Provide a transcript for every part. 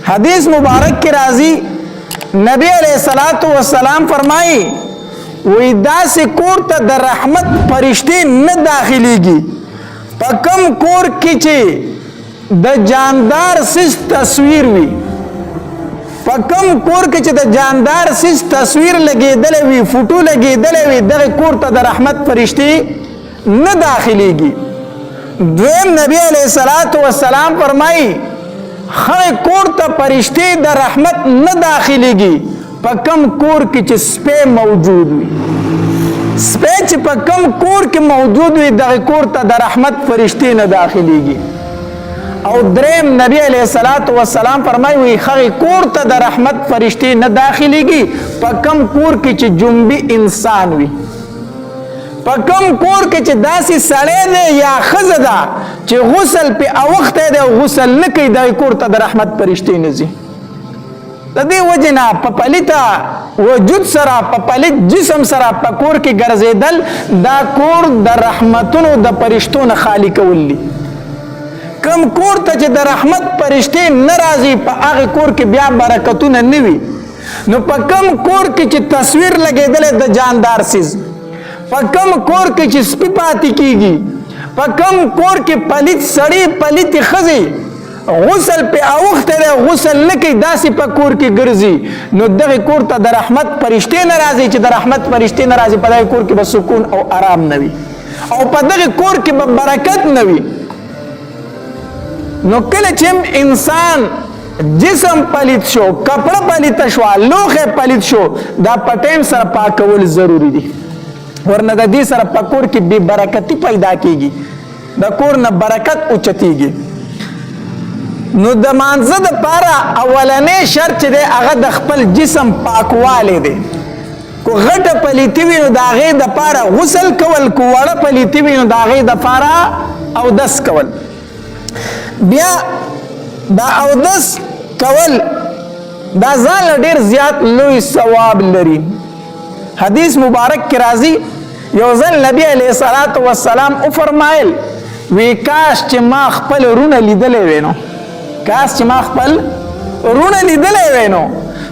حدیث مبارک کی راضی نبی علیہ الصلوۃ والسلام فرمائی وی داسې کور ته د رحمت فرشتي نه داخليږي په کم کور کې چې د جاندار سیس تصویر وي په کم کور کې چې د جاندار سیس تصویر لګېدلې وي فوټو لګېدلې وي دغه کور ته د رحمت فرشتي نه داخليږي دویم نبی علیہ الصلوۃ والسلام فرمایي هر کور ته فرشتي د رحمت نه داخليږي په کم کور کې چې سپه موجود وي سپه چې په کم کور کې موجود وي دغه کور ته د رحمت فرشتي نه داخليږي او دریم نبی علیہ الصلوۃ والسلام فرمایي وي هغه کور ته د رحمت فرشتي نه داخليږي په کم کور کې چې جنبي انسان وي په کم کور کې چې داسې سړی دی یا ښځه ده چې غسل په اوخته دی او غسل نه کوي دغه کور ته د رحمت فرشتي نه ځي د دې وجه نه په پلیته وجود سره په پلیت جسم سره په کور کې ګرځېدل دا کور د رحمتونو د فرشتو نه خالی کول دي کم کور ته چې د رحمت فرشتې نه راځي په هغه کور کې بیا برکتونه نه وي نو په کم کور کې چې تصویر لګېدلی د جاندار سیز په کم کور کې چې سپي پاتې کېږي په کم کور کې پلیت سړی پلیتې ښځې غسل په اوخته دی غسل نه کوي داسې په کور کې ګرځي نو دغه کور ته د رحمت فرشتې نه راځي چې د رحمت فرشتې نه راځي په دغه کور کې به سکون او آرام نه وي او په دغه کور کې به برکت نه وي نو کله چې انسان جسم پلیت شو کپڑا پلیت شو لوخه پلیت شو دا پټیم سره پاکول ضروری دي ورنه د دې سره په کور کې بے برکتی پیدا کیږي د کور نه برکت اوچتیږي نو د مانزه د پاره اولنې شرط دی هغه د خپل جسم پاکواله دی کو غټه پلیتی وي نو د هغې د پاره غسل کول کو وړه پلیتی وي نو د هغې د پاره اودس کول بیا دا اودس کول دا ځان ډېر زیات لوی ثواب لري حدیث مبارک کی راضی یو ځل نبی علیہ الصلوۃ والسلام او فرمایل وی کاش چې ما خپل رونه لیدلې وینو کاش چې ما خپل رونه لیدلې وینو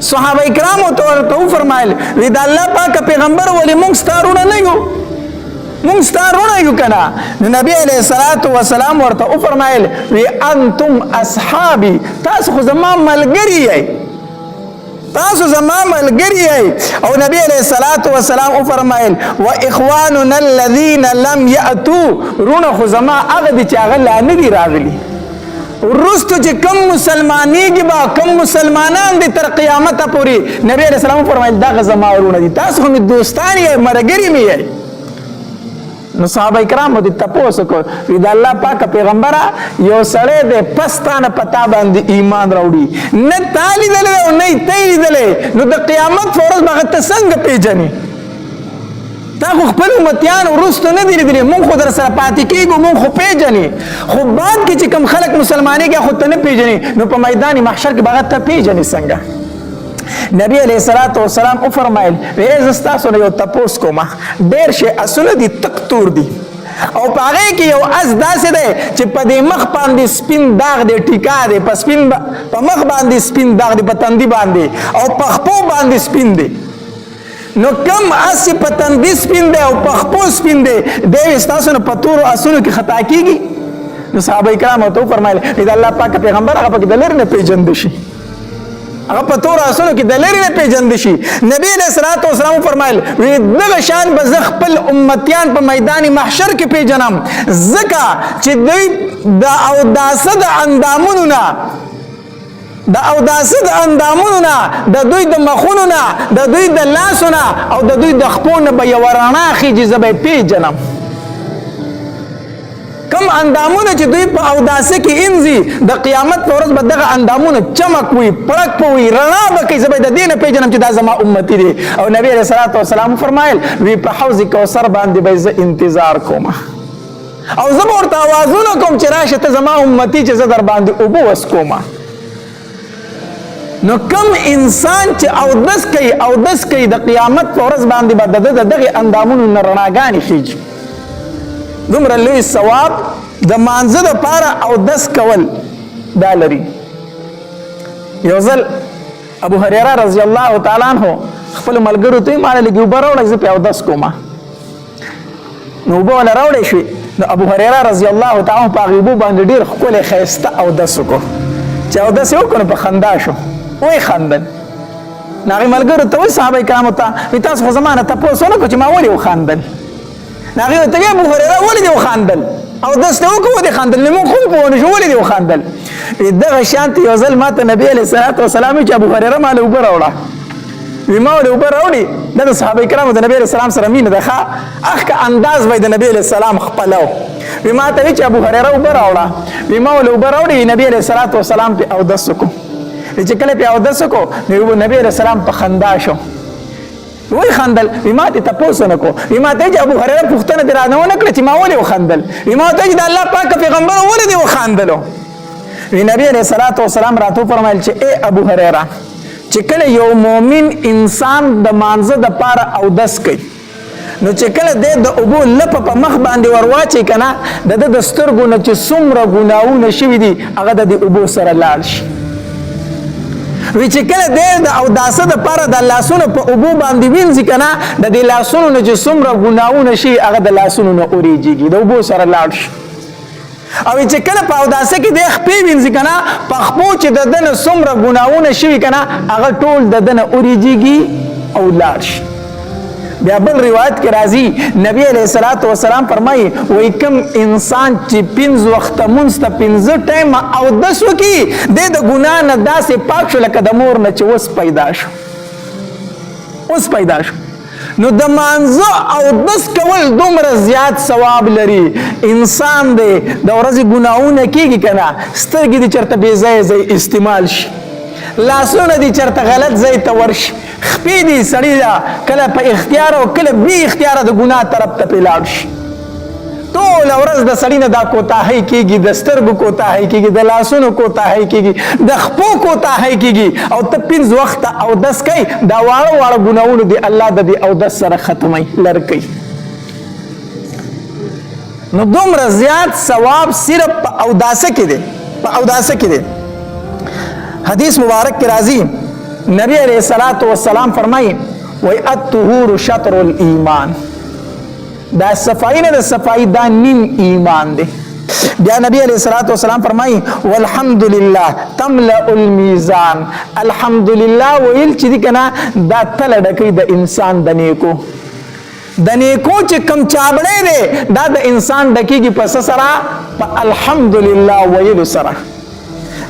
صحابه کرامو ته فرمایل وی د الله پاک پیغمبر ولی مونږ ستارونه نه یو مونږ ستارونه یو کنه نبی علیہ الصلوۃ والسلام ورته او فرمایل وی انتم اصحابي تاسو خو زما ملګری یې تاسو زما ملګری یې او نبی علیہ الصلوۃ والسلام او فرمایل واخواننا الذين لم ياتوا رونه خو زما هغه دي چې هغه لا نه دي راغلي ورستو چې کم مسلمانېږي به کم مسلمانان دي تر قیامته پورې نبی علیہ السلام فرمایل دا زما ورونه دي تاسو هم دوستان یې ملګری مې یې نو صحابه کرام دې تاسو کو د الله پاک پیغمبره یو سړی دې پستانه پتا باندې ایمان راوړي نه تالی دلې او نه تېری دلې نو د قیامت فورز بغه ته څنګه پیژنې تا خپل امتیان ورستو نه دی لري مونږ خو در سره پاتې کېږو مونږ خو پیژنې خو بعد کې چې کم خلک مسلمانېږي خو ته نه پیژنې نو په میدان محشر کې بغه ته پیژنې څنګه نبی علیہ الصلوۃ والسلام او فرمایل وې زستا سره یو تپوس کومه ډېر شي اصله دي تکتور دي او پاره کې یو از داسې دی چې په دې مخ باندې سپین داغ دی ټیکا دی په سپین په مخ باندې سپین داغ دی په تندي باندې او په خپو باندې سپین دی نو کم اسی په تندي سپین دی او په خپو سپین دی د تاسو نه په تور اصلو کې خطا کیږي نو صحابه کرام ته فرمایل دا الله پاک پیغمبر هغه په دلر نه پیژند شي هغه په تور اصلو کې دلر نه پیژند شي نبی علیہ الصلوۃ والسلام فرمایل وی دغه شان به خپل امتیان په میدان محشر کې پیژنم زکه چې دوی د اوداسه د اندامونو نه د اوداسه د اندامونو نه د دوی د مخونو نه د دوی د لاسو نه او د دوی د خپو نه به یوه رڼا خیږي زه به یې پیژنم کم اندامونه چې دوی په اوداسه کې انځي د قیامت په ورځ به دغه اندامونه چمک وي پړک به وي رڼا به کوي زه به د دې نه پیژنم چې دا زما امتي دی او نبی علیہ الصلوۃ والسلام فرمایل وی په حوض کوثر باندې به زه انتظار کوم او زه به ورته اوازونه کوم چې راشه ته زما امتي چې زه در باندې اوبه وڅکوم نو کم انسان چې اودس کوي د قیامت په ورځ باندې به د دغه اندامونو نه رڼاګانې خیږي دومره لوی ثواب د مانځه دپاره اودس کول دا لري یو ځل ابو هريره رضی الله تعالی عنہ خپل ملګرو ته مال لګي وبراوړ زه په اودس کومه نو وبول راوړې شي نو ابو هريره رضی الله تعالی عنہ په غیبو باندې ډیر خپل خيسته اودس کو چې اودس یو کنه په خندا شو وای خندل ناغي ملګرو ته صحابه کرام ته تاسو خو زمانه تاسو نه کو چې ما ولي وخندل ناغي ته ابو هريره ولي وخندل او داس ته وکړو دي خندل نو خو په ونه شو ولي دی خندل دغه شانت یو ځل ماته نبی علیہ الصلوۃ والسلام چې ابو هريره مال وبر راوړه ویما ول وبر راوړي د صحابه کرامو د نبی علیہ السلام سره مين دغه اخ انداز وای د نبی علیہ السلام خپلو ویما ته چې ابو هريره وبر راوړه ویما ول وبر راوړي نبی علیہ الصلوۃ والسلام په او دس کو چې کله په او دس کو نبی علیہ السلام په خندا شو وای خندل ویما ته تاسو نه کو ویما ته چې ابو هريره پوښتنه درانه ونه کړ چې ما ولې وخندل ویما ته چې الله پاک پیغمبر ولې دی وخندلو وی نبی علیہ الصلوۃ والسلام راته فرمایل چې اے ابو هريره چې کله یو مؤمن انسان د مانزه د پاره او دس کوي نو چې کله د ابو لپ په مخ باندې ورواچي کنه د دسترګو نه چې څومره ګناونه شوي دي هغه د ابو سره لاړ شي وی چې کله د او داسه د پاره د لاسونو په ابو باندې وینځي کنه د دې لاسونو نه چې څومره ګناونه شي هغه د لاسونو نه اوریږي د ابو سره لاړ شي او چې کله په اوداسه کې د خپې وینځي کنه په خپو چې د دنه څومره ګناونه شوي کنه هغه ټول د دنه اوریږي او لاړ شي بیا بل روایت کې راځي نبی علیہ الصلوۃ والسلام فرمایي وای کوم انسان چې 5 وخت مونږ ته 5 ټایم او دس وکي د ګنا نه داسې پاک شو لکه د مور نه چې اوس پیدا شو نو د مانزه او دس کول دومره زیات ثواب لري انسان دی د ورځې ګناونه کیږي کنه سترګې دي چرته بې ځای استعمال شي لاسونه دي چرته غلط ځای ته ورشي خپې دي سړی دا کله په اختیار او کله بې اختیاره د ګناه طرف ته پې لاړ شي ټوله ورځ د سړي نه دا کوتاهۍ کېږي د سترګو کوتاهۍ کېږي د لاسونو کوتاهۍ کېږي د خپو کوتاهۍ کېږي او ته 5 وخته اودس کوي دا واړه واړه ګناهونه دي الله د دې اودس سره ختموي لرې کوي نو دومره زیات ثواب صرف په اوداسه کې دی په اوداسه کې دی حدیث مبارک کې راځي نبی علیہ الصلوۃ والسلام فرمایي وای الطهور شطر الایمان دا صفائی نه د صفائی دا نیم ایمان دی بیا نبی علیہ الصلوۃ والسلام فرمایي والحمدلله تملأ الميزان الحمدلله ویل چې دی کنه دا تل ډکې د انسان د نیکو چې کم چابړې دی دا د انسان ډکېږي پس سره په الحمدلله ویل سره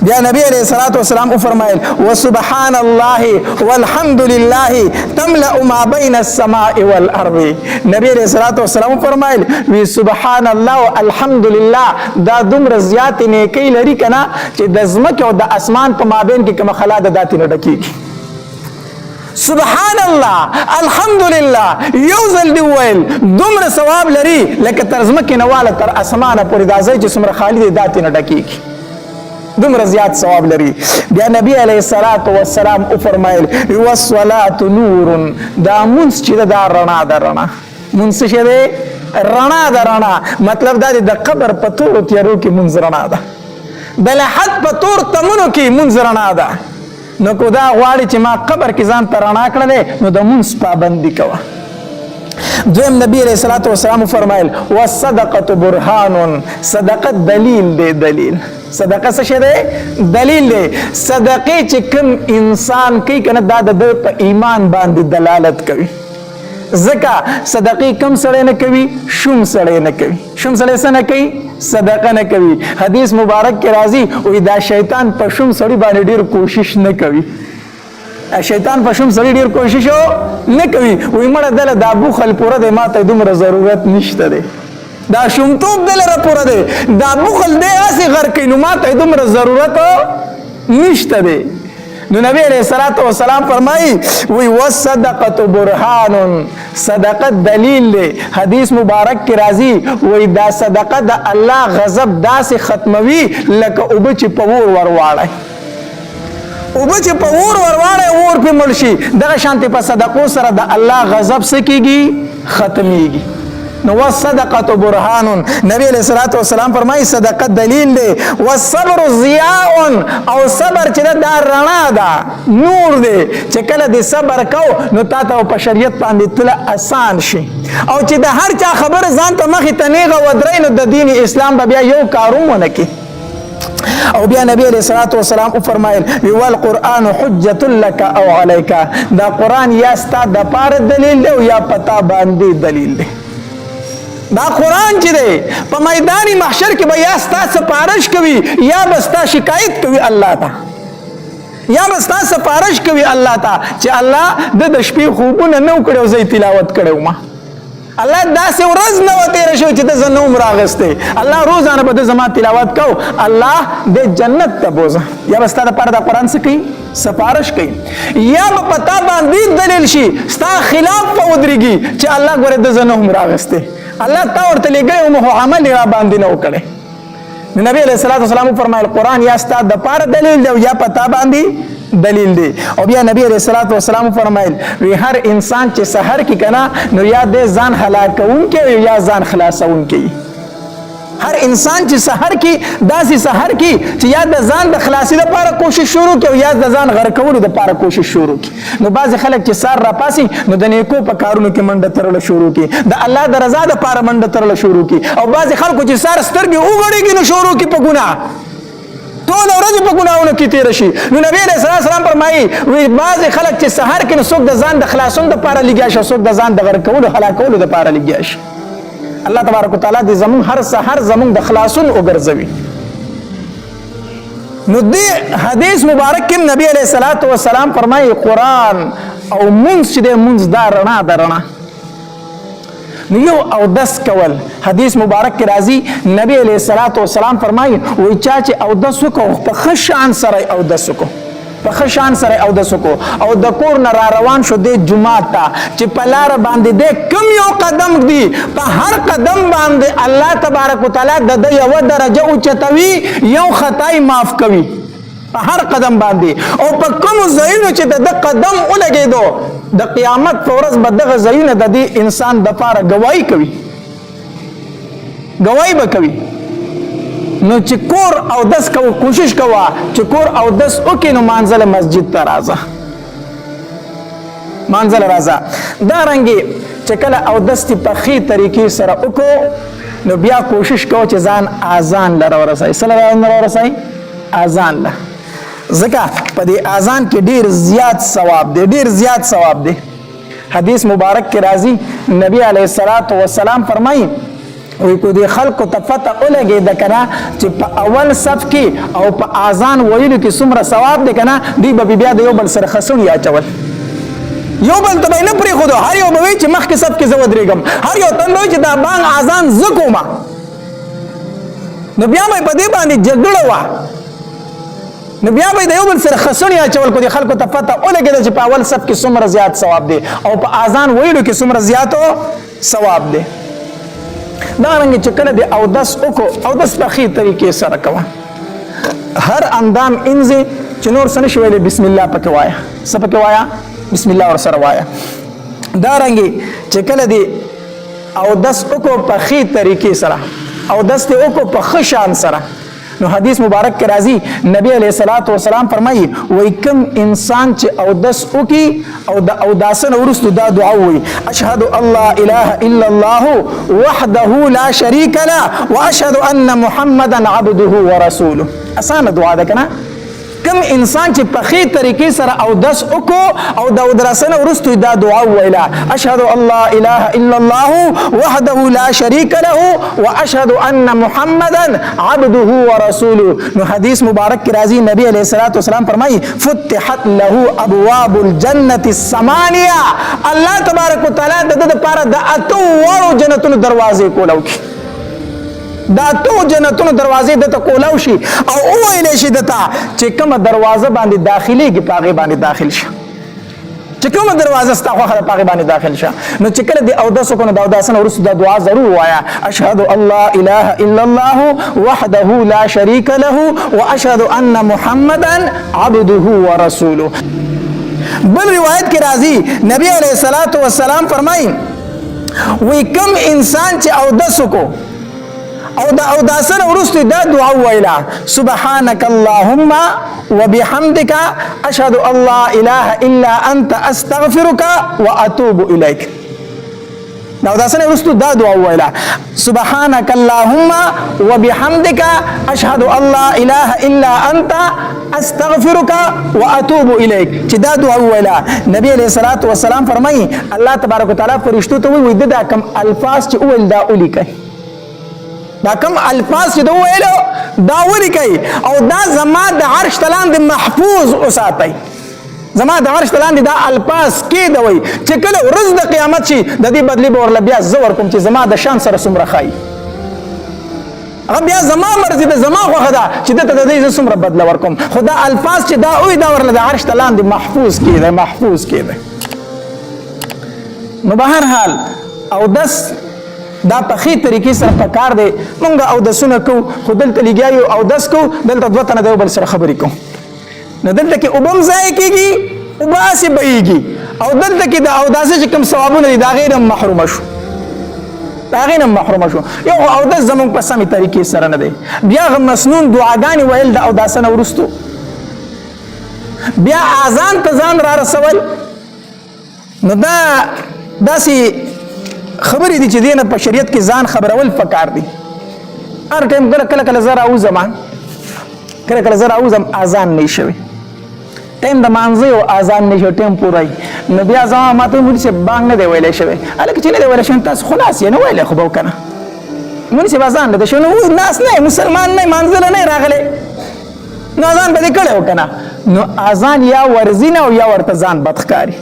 بیا نبی علیہ الصلوۃ والسلام فرمایل وسبحان الله والحمد لله تملأ ما بين السماء والارض نبی علیہ الصلوۃ والسلام فرمایل وی سبحان الله الحمد لله دا دومره زیات نیکی لري کنه چې د زمکه او د اسمان په مابین کې کوم خلا د داتې نه ډکیږي سبحان الله الحمدلله یو ځل دی ویل دومره ثواب لري لکه تر زمکه نه واله تر اسمانه پورې دا ځای چې څومره خالی دی داتې نه ډکیږي دومره زیات ثواب لري بیا نبی علیہ الصلوۃ والسلام او فرمایل والصلاۃ نور دا مونږ چې دا رڼا ده رڼا مونږ چې ده رڼا ده رڼا مطلب دا د قبر په تور تیارو کې مونږ رڼا ده د لحد په تور تمنو کې مونږ رڼا ده نو کو دا غواړي چې ما قبر کې ځان ته رڼا کړل نو د مونږ پابندي کوه دویم نبی علیہ الصلوۃ والسلام فرمایل والصدقه برهان صدقه دلیل دی دلیل صدقه څه شی دی دلیل دی صدقه چې کوم انسان کوي کنه دا د په ایمان باندې دلالت کوي ځکه صدقه کوم سړی نه کوي شوم سړی نه کوي شوم سړی څه نه کوي صدقه نه کوي حدیث مبارک کې راځي او دا شیطان په شوم سړی باندې ډیر کوشش نه کوي شیطان په شوم سړی ډیر کوشش نه کوي وای مړه دله دا بوخل پوره د ماته دومره ضرورت نشته دی دا شومتوب دلره پوره دی دا بخل دی اسی غر کوي نو ماته دومره ضرورت نشته دی نو نبی علیہ الصلوۃ والسلام فرمایي وی والصدقه برهان صدقه دلیل دی حدیث مبارک کې راځي وی دا صدقه د الله غضب داسې ختموي لکه اوبه چې په اور ورواړي اوبه چې په اور ورواړي اور په مړ شي دغه شانتي په صدقو سره د الله غضب سکیږي ختميږي نو والصدقه برهان نبی علیہ الصلوۃ والسلام فرمایي صدقه دلیل دی والصبر ضیاء او صبر چې دا رڼا ده نور دی چې کله دې صبر کو نو تا ته په شریعت باندې تل آسان شي او چې د هر چا خبر ځان ته مخې ته نیغه ودرې نو د دین اسلام به بیا یو کارونه کوي او بیا نبی علیہ الصلوۃ والسلام فرمایل ویل قرآن حجت لك او عليك دا قرآن یا ستا د پاره دلیل دی او یا پتا باندې دلیل دی دا قرآن چې دی په میدان محشر کې به یا ستا سپارش کوي یا به ستا شکایت کوي الله ته یا به ستا سپارش کوي الله ته چې الله د شپې خوبونه نه وکړو زه تلاوت کړو ما الله داسې ورځ نه و تېره شوې چې د زه نه وم راغستی الله روزانه به د زما تلاوت کو الله د جنت ته بوځه یا به ستا دپاره د قرآن څه کوي سپارش کوي یا به په تا باندې دلیل شي ستا خلاف به ودرېږي چې الله ګوره د زه نه وم راغستی الله تا ورته لېږلی وم خو عمل یې را باندې نه و کړی نبی علیہ الصلوۃ والسلام فرمایل قرآن یا ستا دپاره دلیل دی او یا په تا باندې دلیل دی او بیا نبی علیہ الصلوۃ والسلام فرمایل وی هر انسان چې سحر کې کنا نو یا د ځان هلاکونکې یا ځان خلاصونکې هر انسان چې سحر کې داسې سحر کې چې یا د ځان د خلاصي لپاره کوشش شروع کړي او یا د ځان غرق کولو لپاره کوشش شروع کړي نو بعض خلک چې سار را پاسي نو د نیکو په کارونو کې منډه ترل شروع کړي د الله د رضا لپاره منډه ترل شروع کړي او بعض خلکو چې سار سترګې وګړيږي نو شروع کړي په ګناه ټول ورځ په ګناهونو کې تیر شي نو نبی علیہ السلام فرمایي وی بعض خلک چې سحر کې نو څوک د ځان د خلاصون لپاره لګیا شي څوک د ځان د غرق کولو هلاکولو لپاره لګیا شي الله تبارک وتعالى دې زمون هر سحر زمون د خلاصون وګرځوي نو دې حدیث مبارک کې نبی علیہ الصلوۃ والسلام فرمایي قرآن او منځ چې د منځ دا رڼا ده رڼا نو یو او دس کول حدیث مبارک کې راځي نبی علیہ الصلوۃ والسلام فرمایي وای چا چې او دس وکړو په خشان سره او دس وکړو په خشان سره او دس وکړو او د کور نه را روان شو د جمعه ته چې په لار باندې د کم یو قدم دی په هر قدم باندې الله تبارک وتعالى د یو درجه اوچتوي یو خطای معاف کوي په هر قدم باندې او په کوم ځایونو چې د قدم ولګېدو د قیامت په ورځ به دغه ځایونه د دې انسان د پاره گواہی کوي گواہی به کوي نو چې کور او دس کو کوشش کوا چې کور او دس وکې نو منزل مسجد ته راځه منزل راځه دا رنګي چې کله او دس په خي طریقې سره وکړو نو بیا کوشش کو چې ځان اذان لره ورسای سلام ورسای اذان له ځکه په دې اذان کې ډیر زیات ثواب دی ډیر زیات ثواب دی حدیث مبارک کې راځي نبی علیہ الصلوۃ والسلام فرمایي وی کو دې خلکو ته پته ولګي د کنه چې په اول صف کې او په اذان ویلو کې څومره ثواب دی کنه دی به بیا د یو بل سره خسونی اچول یو بل ته نه پری خو هر یو به چې مخ کې صف کې زو درېګم هر یو تنوي چې دا بان اذان زکوما نو بیا مې په دې باندې جګړه وا نو بیا به د یو بل سره خسونی اچول کو دې خلکو ته پته ولګي چې په اول صف کې څومره زیات ثواب دی او په اذان ویلو کې څومره زیاتو ثواب دی دا رنګ چې کله د او دس وکړو او دس په خي طریقې سره کوه هر اندام انځي چې نور سن شویل بسم الله پکې وایا څه پکې وایا بسم الله ور سره وایا دا رنګ چې کله دی او دس وکړو په خي طریقې سره او دس ته وکړو په خشان سره نو حدیث مبارک کې راځي نبی علیہ الصلوۃ والسلام فرمایي وای کوم انسان چې او دس وکي او د او داسن ورستو دا دعا وای اشهد الله اله الا الله وحده لا شريك له واشهد ان محمدا عبده ورسوله اسانه دعا ده کنه کوم انسان چې په خي طریقې سره او دس وکړو او د ودرسنه ورستو دا دعا ویلا اشهد الله اله الا الله وحده لا شريك له واشهد ان محمدا عبده ورسوله نو حدیث مبارک کې راځي نبی علیہ الصلوۃ والسلام فرمایي فتحت له ابواب الجنه الثمانيه الله تبارک وتعالى د لپاره د اتو ورو جنتونو دروازې کولاوي دا تو جنتونو دروازې د ته کولاو شي او ویلې شي دته چې کومه دروازه باندې داخليږي پاغه باندې داخل شي چې کومه دروازه ستاخه پاغه باندې داخل شه نو چې کله د او داسو کو د اوداسن ورسره د دعا ضرور وایا اشهد الله اله الا الله وحده لا شريك له واشهد ان محمدا عبده ورسوله بل روایت کې راځي نبی علیہ الصلوۃ والسلام فرمایي وی کم انسان چې اودس کو او دا اوداسن ورستو دا دعا ویلا سبحانك اللهم وبحمدك اشهد ان لا اله الا انت استغفرك واتوب اليك دا اوداسن ورستو دا دعا ویلا سبحانك اللهم وبحمدك اشهد ان لا اله الا انت استغفرك واتوب اليك چې دا دعا ویلا نبی علیہ الصلوۃ والسلام فرمایي الله تبارک وتعالى فرشتو ته وی دا کم الفاظ چې اول دا اولی کوي دا کم الفاظ چې دا ویلو دا اولی کوي او دا زما د عرش تلاندې محفوظ اوساتای زما د عرش تلاندې دا الفاظ کې دا وی چې کله ورځ د قیامت شي د دې بدلی به ورل بیا زور کوم چې زما د شان سره څومره خای هغه بیا زما مرضی ده زما خوخه ده چې دته د دې څومره بدل ورکوم خدا الفاظ چې دا وی دا ورل د عرش تلاندې محفوظ کیده محفوظ کیده نو بهر حال او دس دا په خې طریقې سره پکار دی مونږ او دسونه کو خو دلته لګیایو او دس کو دلته دوه تنه د بل سره خبرې کو نو دلته کې اوبم ځای کېږي اوباسې بهیږي او دلته کې د اوداسه چې کوم ثوابونه دي دا غیر محروم شو دا غیر محروم شو یو اودس زمونږ په سمې طریقې سره نه دی بیا مسنون دعاګانې ویل د اوداسه نه وروستو بیا اذان ته ځان را رسول نو دا داسې خبرې دي چې دینه په شریعت کې ځان خبرول پکار دي هر ټیم کله کله زرا او زمان کله زرا او زم اذان نه شوي ټیم د مانځي او اذان نه شو ټیم پورای نو بیا ځما ماته مونږ چې بانګ نه دی ویلې شوی الکه چې نه دی ویلې شوی تاسو خلاص یې نه ویلې خو به وکنه مونږ چې اذان نه شو نو ناس نه مسلمان نه مانځل نه راغله نو اذان به کړه وکنه نو اذان یا ورزینه او یا ورته ځان بدخکاری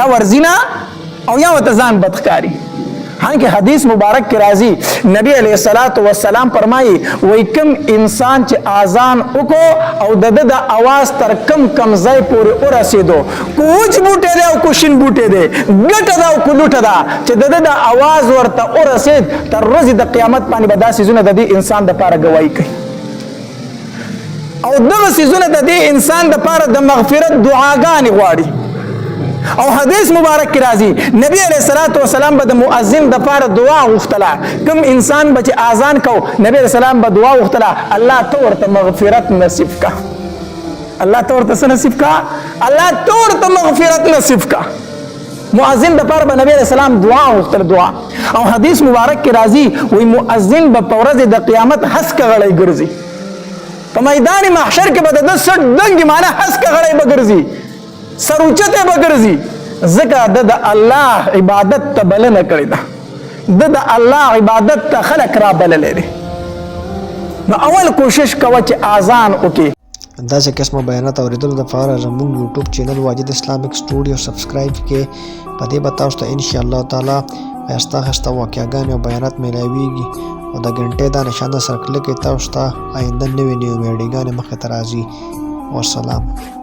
یا ورزینه او یا ورته ځان بدخکاری حالانکه حدیث مبارک کې راځي نبی علیہ الصلوۃ والسلام فرمایي وای کوم انسان چې اذان وکړو او د اواز تر کم ځای پورې ورسېدو کوچ بوټه دی او کوشن بوټه دی ګټه دا او کلوټه دا چې د اواز ورته ورسېد تر ورځې د قیامت باندې به دا سيزونه د دې انسان د پاره گواہی کوي او دغه سيزونه د دې انسان د پاره د مغفرت دعاګانې غواړي او حدیث مبارک کی راضی نبی علیہ الصلوۃ والسلام به مؤذن د پاره دعا غوښتله کوم انسان به اذان کو نبی علیہ السلام به دعا غوښتله الله تو ورته مغفرت نصیب کا الله تو ورته نصیب کا الله تو ورته مغفرت نصیب کا مؤذن د پاره به نبی علیہ السلام دعا غوښتله دعا او حدیث مبارک کی راضی وی مؤذن به پورز د قیامت حس کا غړی ګرځي په میدان محشر کې به د 10 دنګ معنی حس کا غړی بګرځي سروچته بګرځي ځکه د الله عبادت ته بلنه کړی ده د الله عبادت ته خلق را بللې دي نو اول کوشش کوه چې اذان وکي داسې قسمه بیانات اوریدلو لپاره زموږ یوټیوب چینل واجد اسلامیک سټوډیو سبسکرایب کړئ په دې به تاسو ته ان شاء الله تعالی آهسته آهسته واقعیات او بیانات ملایويږي او د غنټې دا نشانه سره کلیک کړئ تاسو ته آینده نوې ویډیوګانې مخې ته راځي والسلام